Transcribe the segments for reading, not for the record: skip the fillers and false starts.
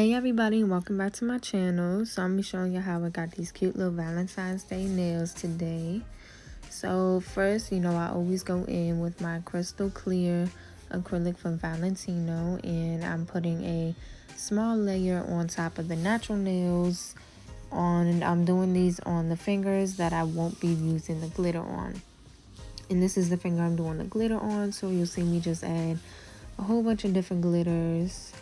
Hey everybody, and welcome back to my channel. So I'm gonna be showing you how I got these cute little Valentine's Day nails today. So first, I always go in with my crystal clear acrylic from Valentino, and I'm putting a small layer on top of the natural nails. I'm doing these on the fingers that I won't be using the glitter on. And this is the finger I'm doing the glitter on, so you'll see me just add a whole bunch of different glitters.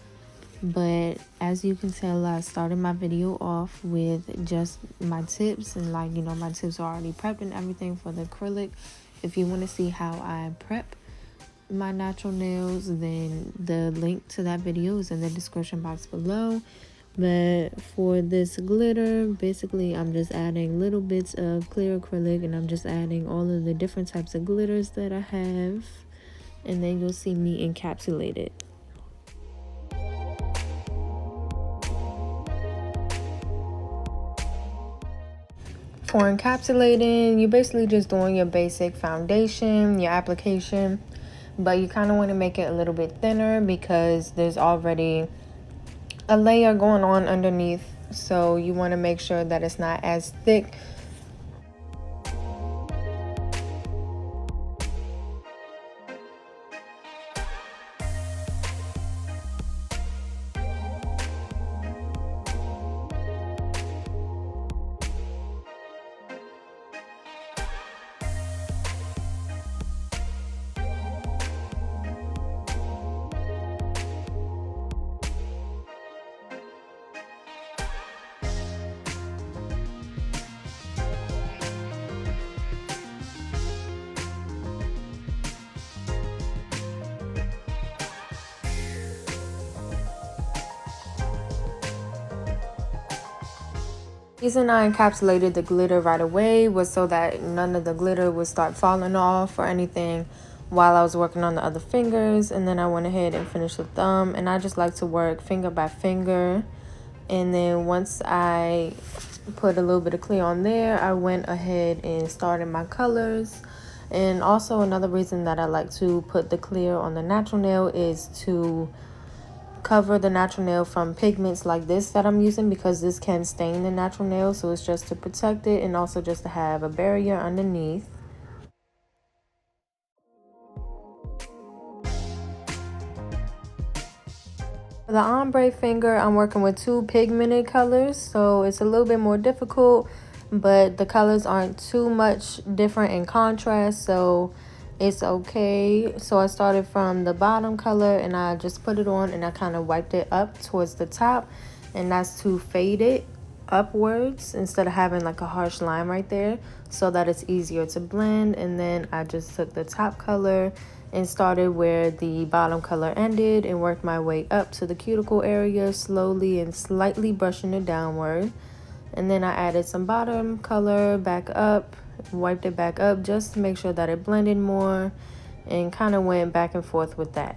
But as you can tell, I started my video off with just my tips, and my tips are already prepped and everything for the acrylic. If you want to see how I prep my natural nails, then the link to that video is in the description box below. But for this glitter, basically I'm just adding little bits of clear acrylic, and I'm just adding all of the different types of glitters that I have, and then you'll see me encapsulate it. For encapsulating, you're basically just doing your basic foundation, your application, but you kind of want to make it a little bit thinner because there's already a layer going on underneath, so you want to make sure that it's not as thick. The reason I encapsulated the glitter right away was so that none of the glitter would start falling off or anything while I was working on the other fingers. And then I went ahead and finished the thumb, and I just like to work finger by finger. And then once I put a little bit of clear on there, I went ahead and started my colors. And also another reason that I like to put the clear on the natural nail is to cover the natural nail from pigments like this that I'm using, because this can stain the natural nail. So it's just to protect it, and also just to have a barrier underneath. For the ombre finger, I'm working with two pigmented colors, so it's a little bit more difficult, but the colors aren't too much different in contrast, so it's okay. So I started from the bottom color, and I just put it on, and I kind of wiped it up towards the top, and that's to fade it upwards instead of having like a harsh line right there, so that it's easier to blend. And then I just took the top color and started where the bottom color ended and worked my way up to the cuticle area, slowly and slightly brushing it downward. And then I added some bottom color back up, wiped it back up just to make sure that it blended more, and kind of went back and forth with that.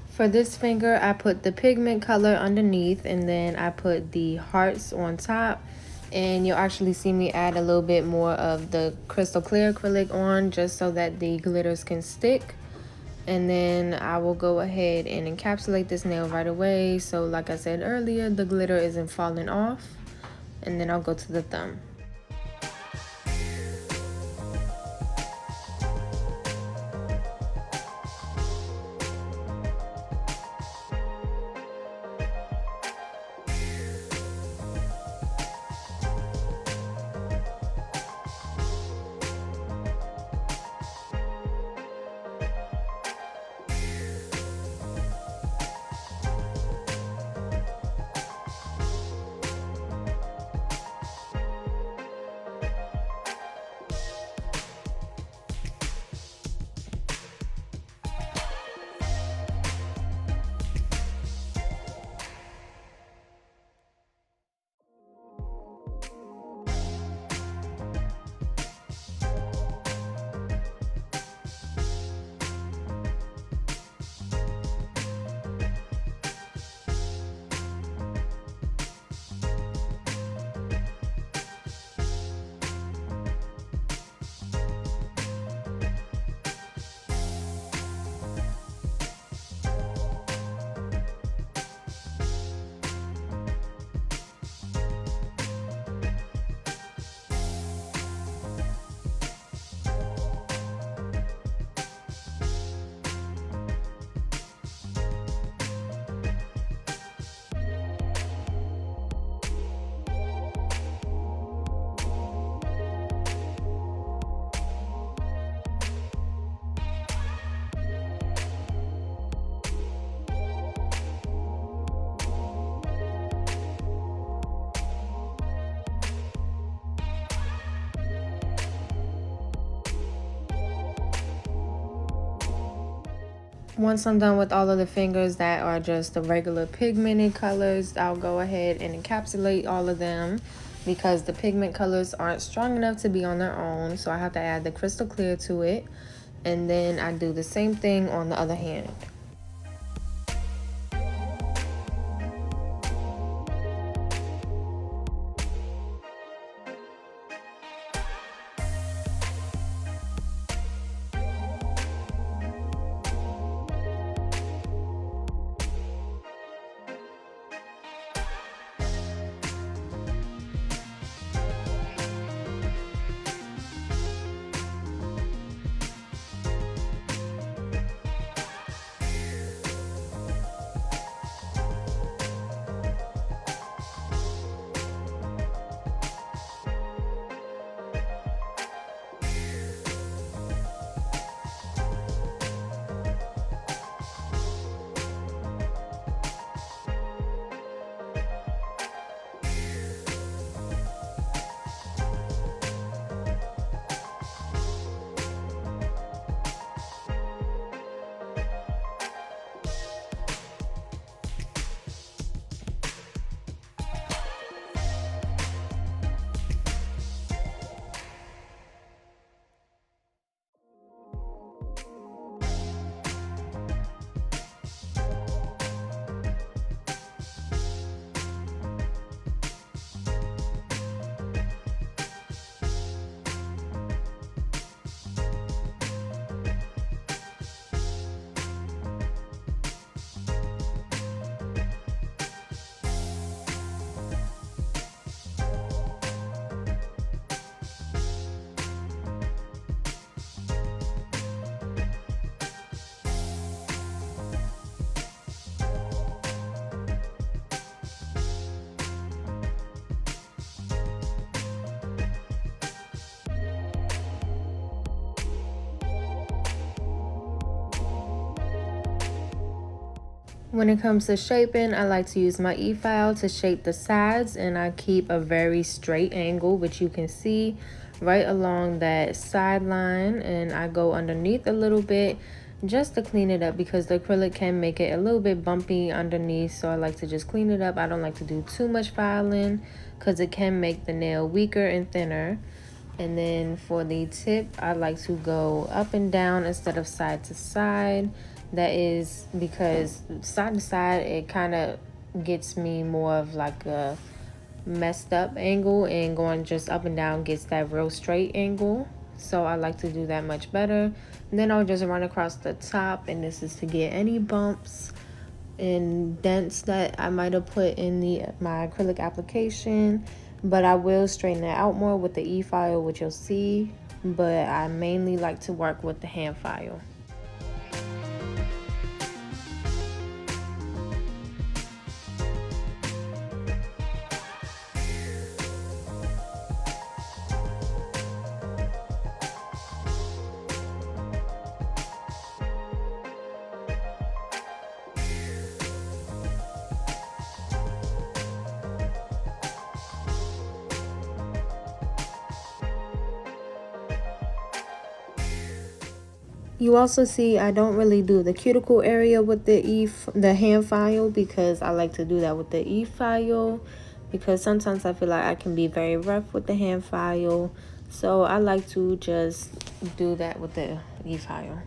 For this finger, I put the pigment color underneath, and then I put the hearts on top. And you'll actually see me add a little bit more of the crystal clear acrylic on, just so that the glitters can stick. And then I will go ahead and encapsulate this nail right away, so like I said earlier, the glitter isn't falling off. And then I'll go to the thumb. Once I'm done with all of the fingers that are just the regular pigmented colors, I'll go ahead and encapsulate all of them because the pigment colors aren't strong enough to be on their own. So I have to add the crystal clear to it. And then I do the same thing on the other hand. When it comes to shaping, I like to use my e-file to shape the sides, and I keep a very straight angle, which you can see right along that sideline, and I go underneath a little bit just to clean it up because the acrylic can make it a little bit bumpy underneath, so I like to just clean it up. I don't like to do too much filing because it can make the nail weaker and thinner. And then for the tip, I like to go up and down instead of side to side. That is because side to side, it kind of gets me more of like a messed up angle, and going just up and down gets that real straight angle. So I like to do that much better. And then I'll just run across the top, and this is to get any bumps and dents that I might have put in my acrylic application. But I will straighten it out more with the e-file, which you'll see. But I mainly like to work with the hand file. You also see I don't really do the cuticle area with the hand file because I like to do that with the e-file, because sometimes I feel like I can be very rough with the hand file. So I like to just do that with the e-file.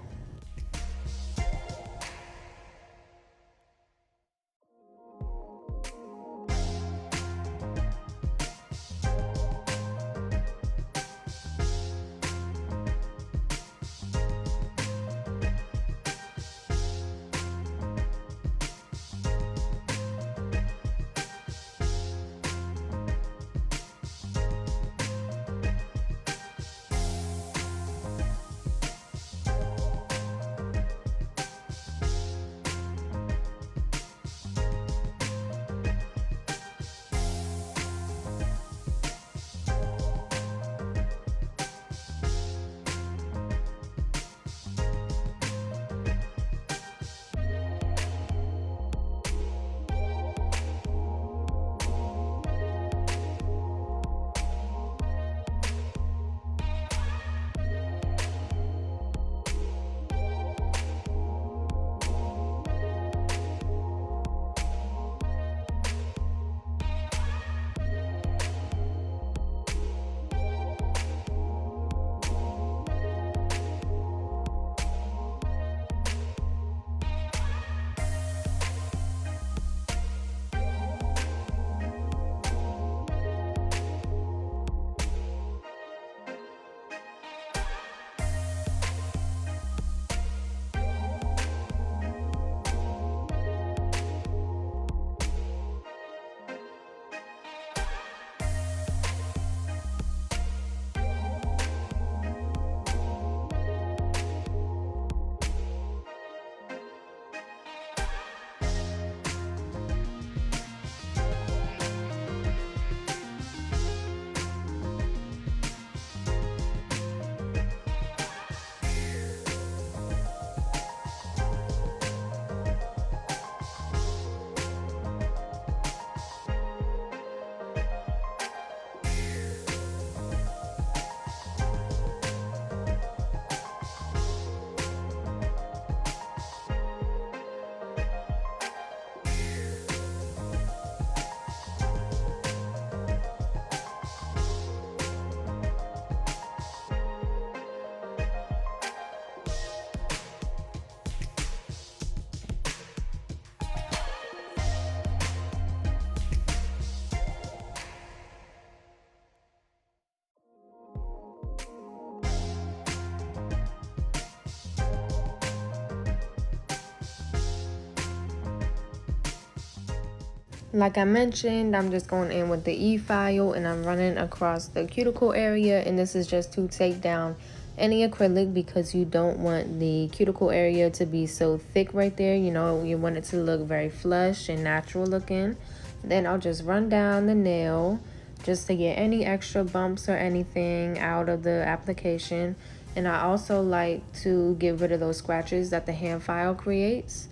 Like I mentioned, I'm just going in with the E-file and I'm running across the cuticle area, and this is just to take down any acrylic because you don't want the cuticle area to be so thick right there. You know, you want it to look very flush and natural looking. Then I'll just run down the nail just to get any extra bumps or anything out of the application. And I also like to get rid of those scratches that the hand file creates.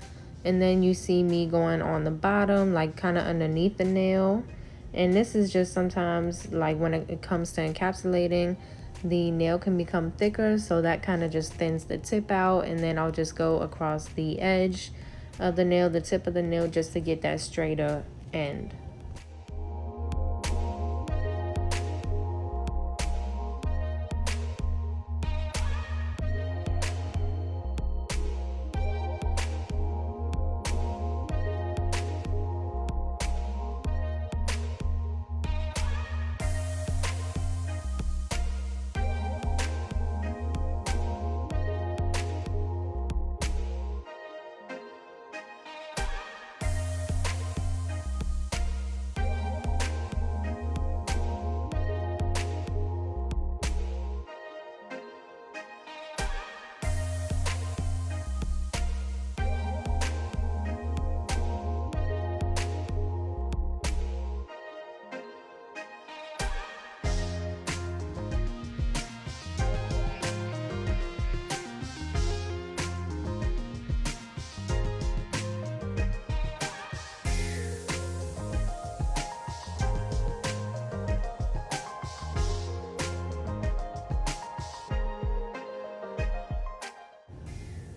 And then you see me going on the bottom, like kind of underneath the nail. And this is just sometimes like when it comes to encapsulating, the nail can become thicker, so that kind of just thins the tip out. And then I'll just go across the edge of the nail, the tip of the nail, just to get that straighter end.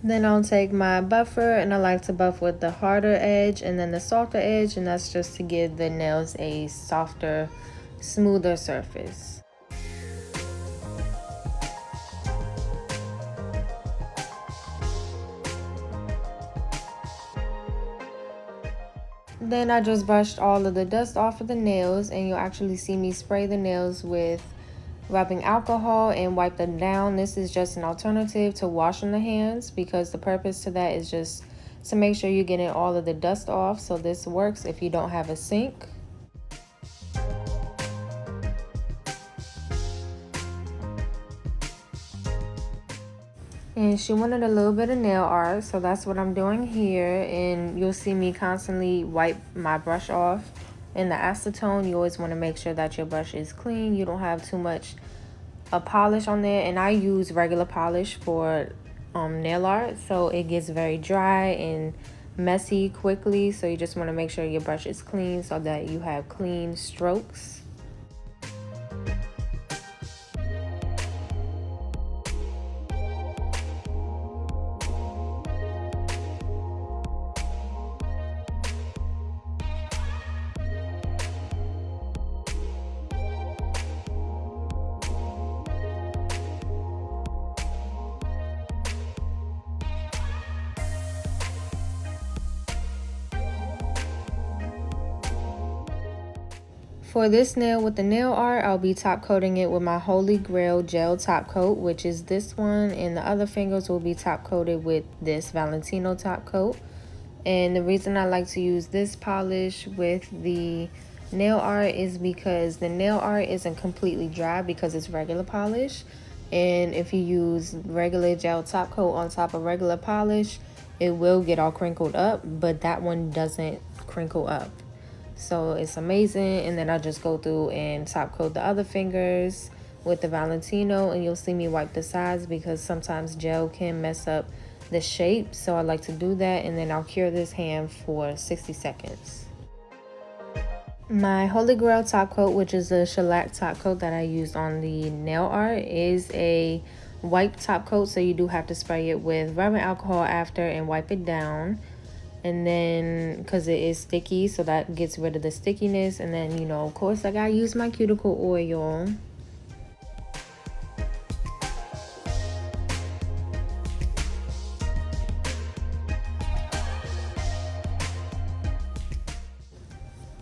Then I'll take my buffer, and I like to buff with the harder edge and then the softer edge, and that's just to give the nails a softer, smoother surface. Then I just brushed all of the dust off of the nails, and you'll actually see me spray the nails with rubbing alcohol and wipe them down. This is just an alternative to washing the hands because the purpose to that is just to make sure you're getting all of the dust off. So this works if you don't have a sink. And she wanted a little bit of nail art, so that's what I'm doing here. And you'll see me constantly wipe my brush off. In the acetone, you always want to make sure that your brush is clean. You don't have too much polish on there. And I use regular polish for nail art, so it gets very dry and messy quickly. So you just want to make sure your brush is clean so that you have clean strokes. For this nail with the nail art, I'll be top coating it with my Holy Grail gel top coat, which is this one, and the other fingers will be top coated with this Valentino top coat. And the reason I like to use this polish with the nail art is because the nail art isn't completely dry because it's regular polish. And if you use regular gel top coat on top of regular polish, it will get all crinkled up, but that one doesn't crinkle up. So it's amazing. And then I'll just go through and top coat the other fingers with the Valentino, and you'll see me wipe the sides because sometimes gel can mess up the shape. So I like to do that, and then I'll cure this hand for 60 seconds. My Holy Grail top coat, which is a shellac top coat that I used on the nail art, is a wipe top coat, so you do have to spray it with rubbing alcohol after and wipe it down. And then because it is sticky, so that gets rid of the stickiness. And then, you know, of course, I gotta use my cuticle oil.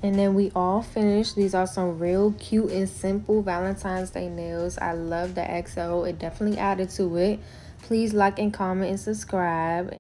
And then we all finished. These are some real cute and simple Valentine's Day nails. I love the XO. It definitely added to it. Please like and comment and subscribe.